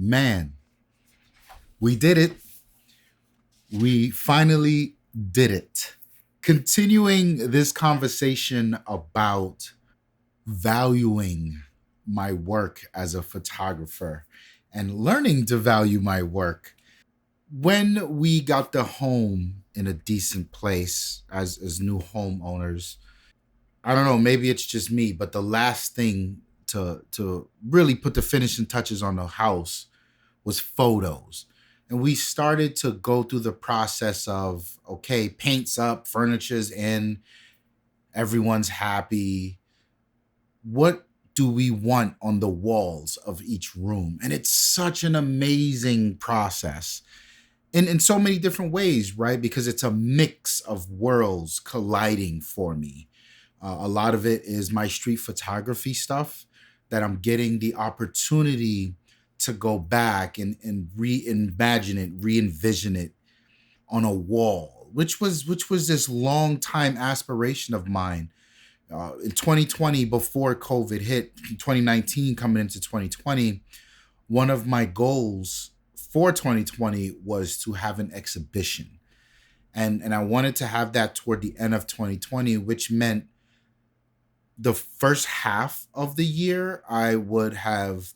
Man, we did it. We finally did it. Continuing this conversation about valuing my work as a photographer and learning to value my work. When we got the home in a decent place as new homeowners, I don't know, maybe it's just me, but the last thing to really put the finishing touches on the house was photos. And we started to go through the process of okay, paint's up, furniture's in, everyone's happy. What do we want on the walls of each room? And it's such an amazing process in so many different ways, right? Because it's a mix of worlds colliding for me. A lot of it is my street photography stuff that I'm getting the opportunity to go back and reimagine it, re-envision it on a wall, which was this long time aspiration of mine. In 2020, before COVID hit, 2019 coming into 2020, one of my goals for 2020 was to have an exhibition. And I wanted to have that toward the end of 2020, which meant the first half of the year, I would have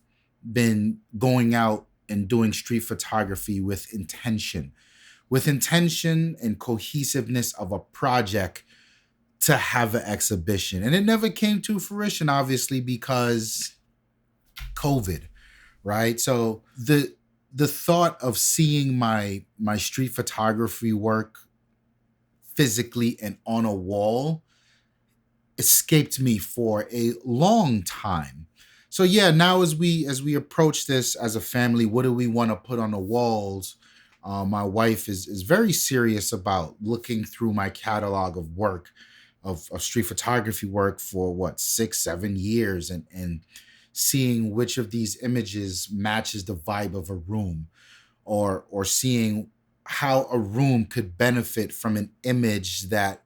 been going out and doing street photography with intention and cohesiveness of a project to have an exhibition. And it never came to fruition, obviously, because COVID, right? So the thought of seeing my street photography work physically and on a wall escaped me for a long time. So yeah, now as we approach this as a family, what do we want to put on the walls? My wife is very serious about looking through my catalog of work of street photography work for what 6 7 years and seeing which of these images matches the vibe of a room or seeing how a room could benefit from an image that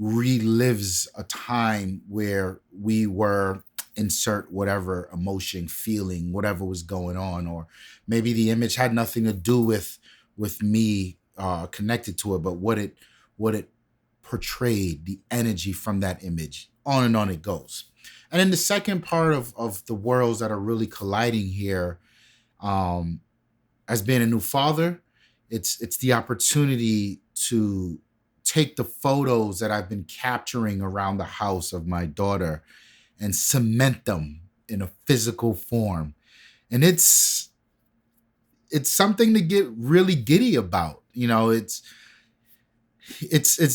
relives a time where we were insert whatever emotion feeling whatever was going on, or maybe the image had nothing to do with me connected to it, but what it portrayed, the energy from that image. On and on it goes. And then the second part of the worlds that are really colliding here, um as being a new father, it's the opportunity to take the photos that I've been capturing around the house of my daughter and cement them in a physical form. And it's something to get really giddy about. It's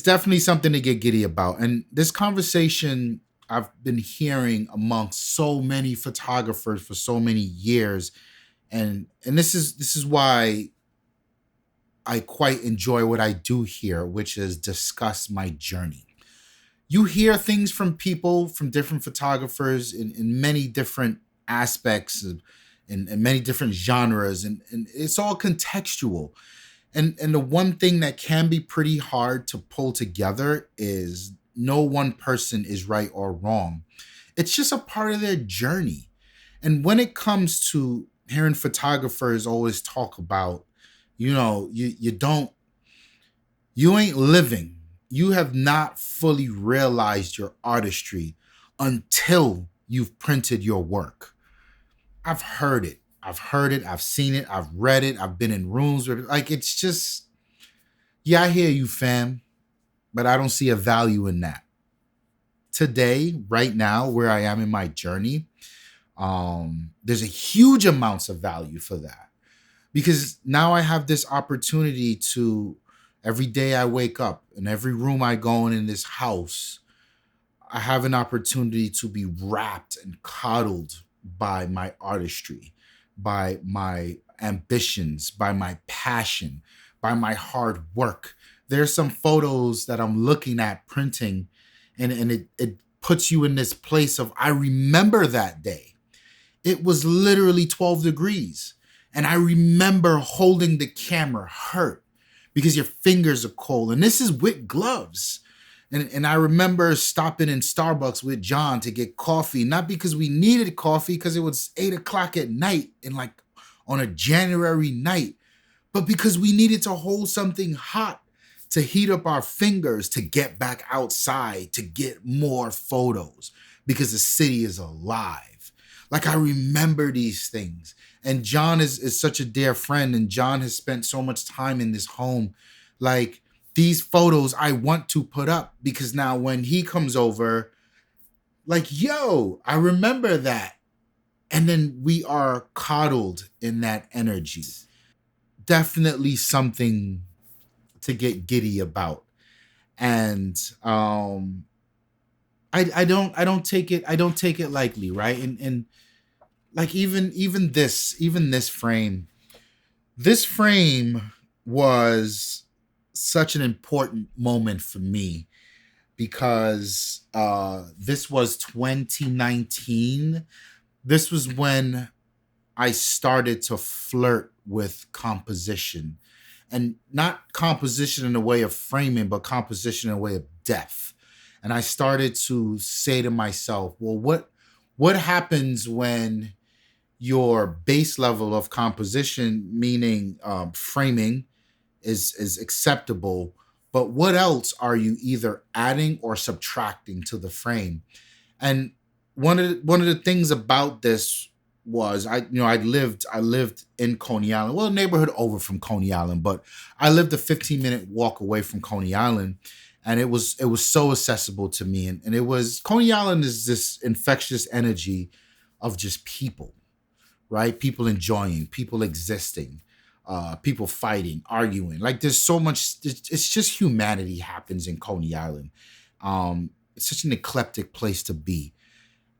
definitely something to get giddy about. And this conversation I've been hearing amongst so many photographers for so many years. And this is why I quite enjoy what I do here, which is discuss my journey. You hear things from people, from different photographers in many different aspects and many different genres, and it's all contextual. And the one thing that can be pretty hard to pull together is no one person is right or wrong. It's just a part of their journey. And when it comes to hearing photographers always talk about, you ain't living. You have not fully realized your artistry until you've printed your work. I've heard it. I've heard it. I've seen it. I've read it. I've been in rooms where, like, it's just, yeah, I hear you, fam, but I don't see a value in that. Today, right now, where I am in my journey, there's a huge amounts of value for that because now I have this opportunity to every day I wake up in every room I go in this house, I have an opportunity to be wrapped and coddled by my artistry, by my ambitions, by my passion, by my hard work. There's some photos that I'm looking at printing, and it puts you in this place of, I remember that day. It was literally 12 degrees. And I remember holding the camera hurt because your fingers are cold. And this is with gloves. And I remember stopping in Starbucks with John to get coffee, not because we needed coffee, because it was 8 o'clock at night in like on a January night, but because we needed to hold something hot to heat up our fingers to get back outside to get more photos because the city is alive. Like I remember these things. And John is such a dear friend, and John has spent so much time in this home. Like these photos I want to put up because now when he comes over, like, yo, I remember that. And then we are coddled in that energy. Definitely something to get giddy about. And I don't take it, lightly, right? And like even this frame, this frame was such an important moment for me because this was 2019. This was when I started to flirt with composition, and not composition in a way of framing, but composition in a way of depth. And I started to say to myself, well, what happens when your base level of composition, meaning framing, is acceptable, but what else are you either adding or subtracting to the frame? And one of the things about this was I lived in Coney Island, well, a neighborhood over from Coney Island, but I lived a 15-minute walk away from Coney Island, and it was so accessible to me, and it was Coney Island is this infectious energy of just people, right? People enjoying, people existing, people fighting, arguing. Like there's so much. It's just humanity happens in Coney Island. It's such an eclectic place to be,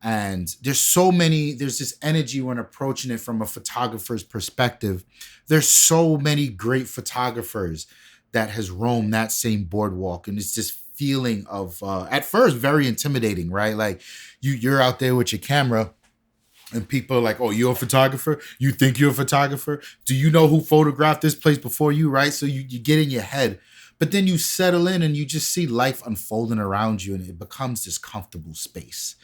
and there's so many. There's this energy when approaching it from a photographer's perspective. There's so many great photographers that has roamed that same boardwalk, and it's this feeling of at first very intimidating, right? Like you're out there with your camera and people are like, oh, you're a photographer? You think you're a photographer? Do you know who photographed this place before you, right? So you get in your head. But then you settle in and you just see life unfolding around you, and it becomes this comfortable space.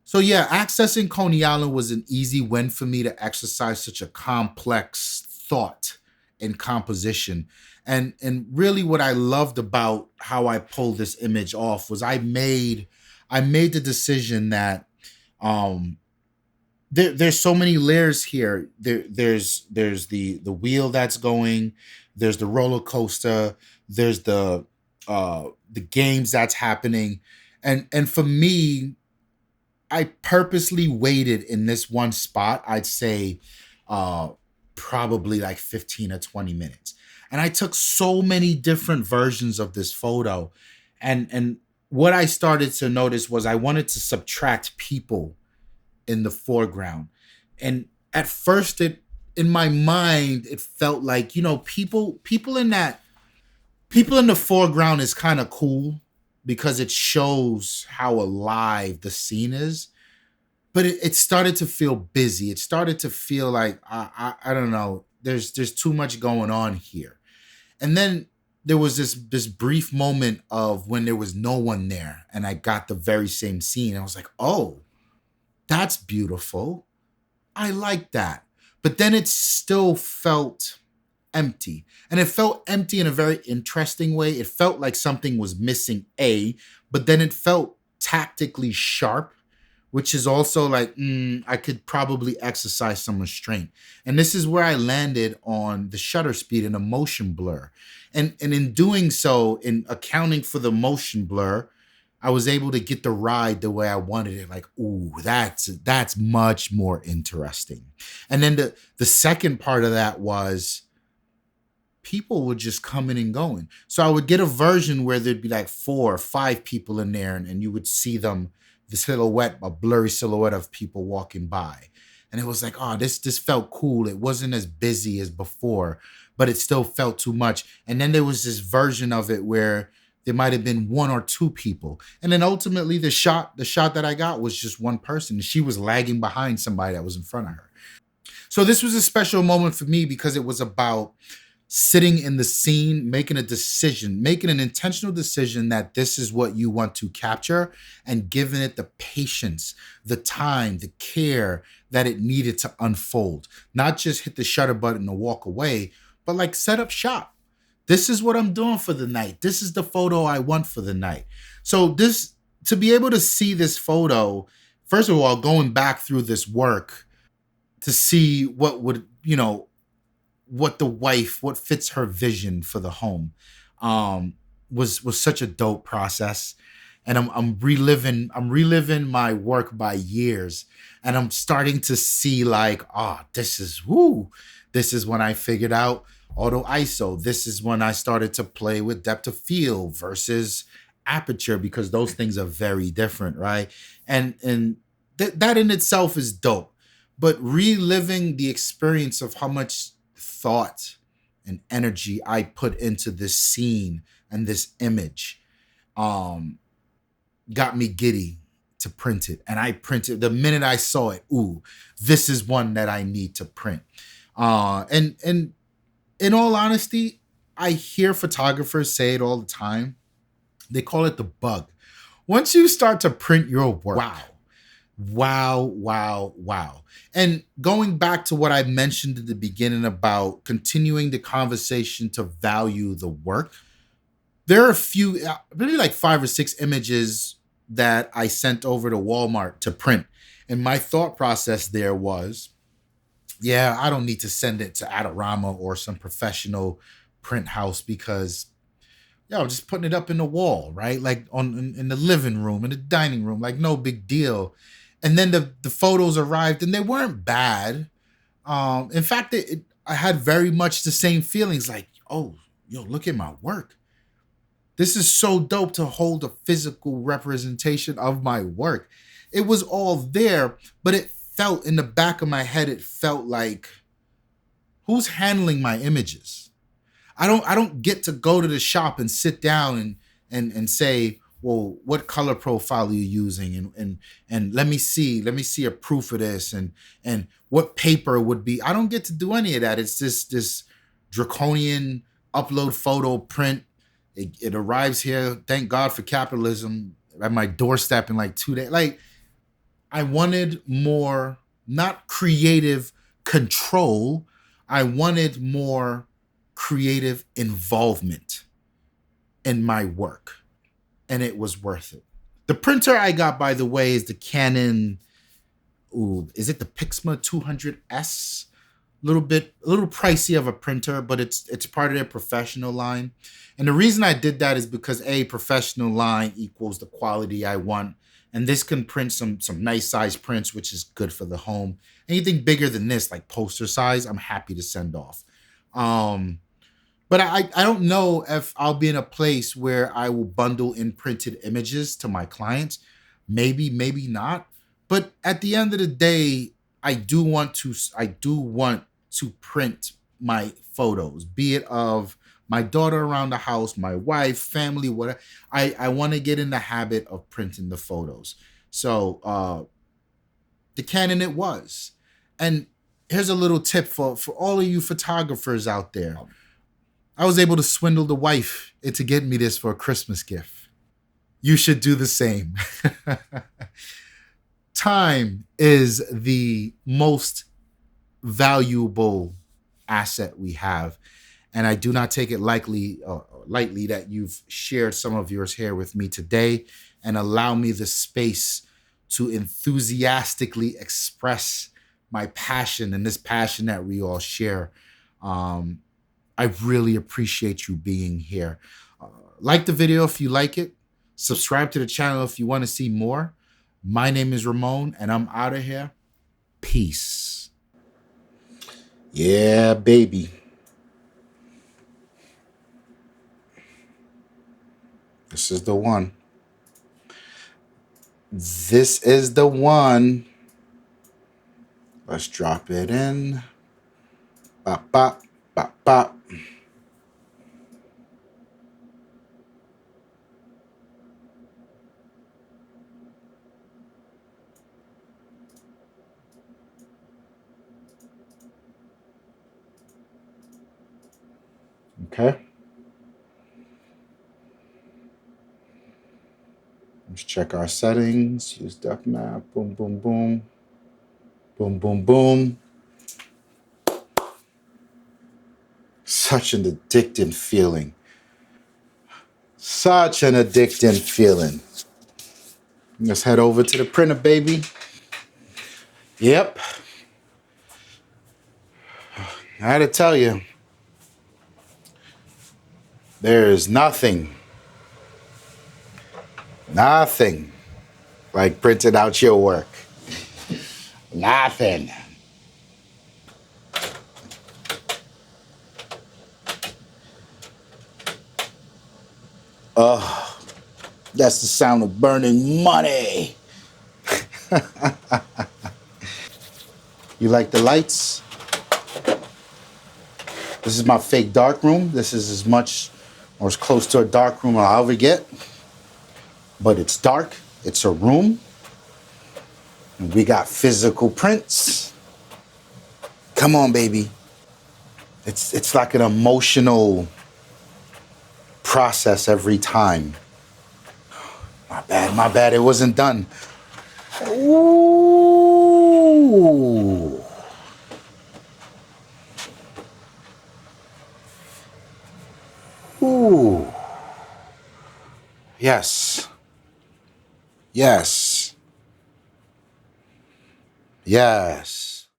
So yeah, accessing Coney Island was an easy win for me to exercise such a complex thought and composition. And really what I loved about how I pulled this image off was I made the decision that um there's so many layers here. There's the wheel that's going, there's the roller coaster, there's the games that's happening. And for me, I purposely waited in this one spot, I'd say uh probably like 15 or 20 minutes. And I took so many different versions of this photo. And what I started to notice was I wanted to subtract people in the foreground. And at first it in my mind it felt like, people in the foreground is kind of cool because it shows how alive the scene is. But it started to feel busy. It started to feel like I don't know. There's too much going on here. And then there was this brief moment of when there was no one there, and I got the very same scene. I was like, oh, that's beautiful. I like that. But then it still felt empty. And it felt empty in a very interesting way. It felt like something was missing, but then it felt tactically sharp, which is also like, I could probably exercise some restraint. And this is where I landed on the shutter speed and the motion blur. And in doing so, in accounting for the motion blur, I was able to get the ride the way I wanted it. Like, ooh, that's much more interesting. And then the second part of that was people would just come in and going. So I would get a version where there'd be like 4 or 5 people in there, and you would see them, the silhouette, a blurry silhouette of people walking by. And it was like, oh, this felt cool. It wasn't as busy as before, but it still felt too much. And then there was this version of it where there might have been 1 or 2 people. And then ultimately the shot that I got was just one person. And she was lagging behind somebody that was in front of her. So this was a special moment for me because it was about sitting in the scene, making a decision, making an intentional decision that this is what you want to capture, and giving it the patience, the time, the care that it needed to unfold. Not just hit the shutter button and walk away, but like set up shop. This is what I'm doing for the night. This is the photo I want for the night. So this, to be able to see this photo, first of all, going back through this work to see what would, what the wife, what fits her vision for the home, um, was such a dope process. And I'm reliving my work by years, and I'm starting to see like, this is when I figured out auto ISO. This is when I started to play with depth of field versus aperture, because those things are very different, right? And that in itself is dope. But reliving the experience of how much thought and energy I put into this scene and this image, um, got me giddy to print it. And I printed the minute I saw it. Ooh, this is one that I need to print. And in all honesty, I hear photographers say it all the time. They call it the bug. Once you start to print your work, wow. And going back to what I mentioned at the beginning about continuing the conversation to value the work, there are a few, maybe like 5 or 6 images that I sent over to Walmart to print. And my thought process there was, yeah, I don't need to send it to Adorama or some professional print house, because just putting it up in the wall, right? Like in the living room, in the dining room, like no big deal. And then the photos arrived and they weren't bad. In fact, I had very much the same feelings, like, oh, look at my work. This is so dope to hold a physical representation of my work. It was all there, but it felt in the back of my head, it felt like, who's handling my images? I don't get to go to the shop and sit down and say, well, what color profile are you using? And let me see a proof of this, and what paper would be. I don't get to do any of that. It's this draconian upload photo print. It arrives here. Thank God for capitalism, at my doorstep in like 2 days. Like, I wanted more, not creative control. I wanted more creative involvement in my work, and it was worth it. The printer I got, by the way, is the Canon. Ooh, is it the Pixma 200S? A little pricey of a printer, but it's part of their professional line. And the reason I did that is because professional line equals the quality I want. And this can print some nice size prints, which is good for the home. Anything bigger than this, like poster size, I'm happy to send off. But I don't know if I'll be in a place where I will bundle in printed images to my clients. Maybe not. But at the end of the day, I do want to print my photos, be it of my daughter around the house, my wife, family, whatever. I want to get in the habit of printing the photos. So the Canon it was. And here's a little tip for all of you photographers out there. I was able to swindle the wife into getting me this for a Christmas gift. You should do the same. Time is the most valuable asset we have. And I do not take it lightly that you've shared some of yours here with me today, and allow me the space to enthusiastically express my passion, and this passion that we all share. I really appreciate you being here. Like the video if you like it. Subscribe to the channel if you want to see more. My name is Ramon, and I'm out of here. Peace. Yeah, baby. This is the one. This is the one. Let's drop it in. Bop, bop, bop, bop. Okay. Let's check our settings. Use depth map. Boom, boom, boom. Boom, boom, boom. Such an addicting feeling. Such an addicting feeling. Let's head over to the printer, baby. Yep. I had to tell you, there is nothing like printing out your work. Nothing. Oh, that's the sound of burning money. You like the lights? This is my fake dark room. This is as much or as close to a dark room I'll ever get. But it's dark. It's a room. And we got physical prints. Come on, baby. It's like an emotional process every time. My bad, it wasn't done. Ooh. Ooh. Yes. Yes. Yes.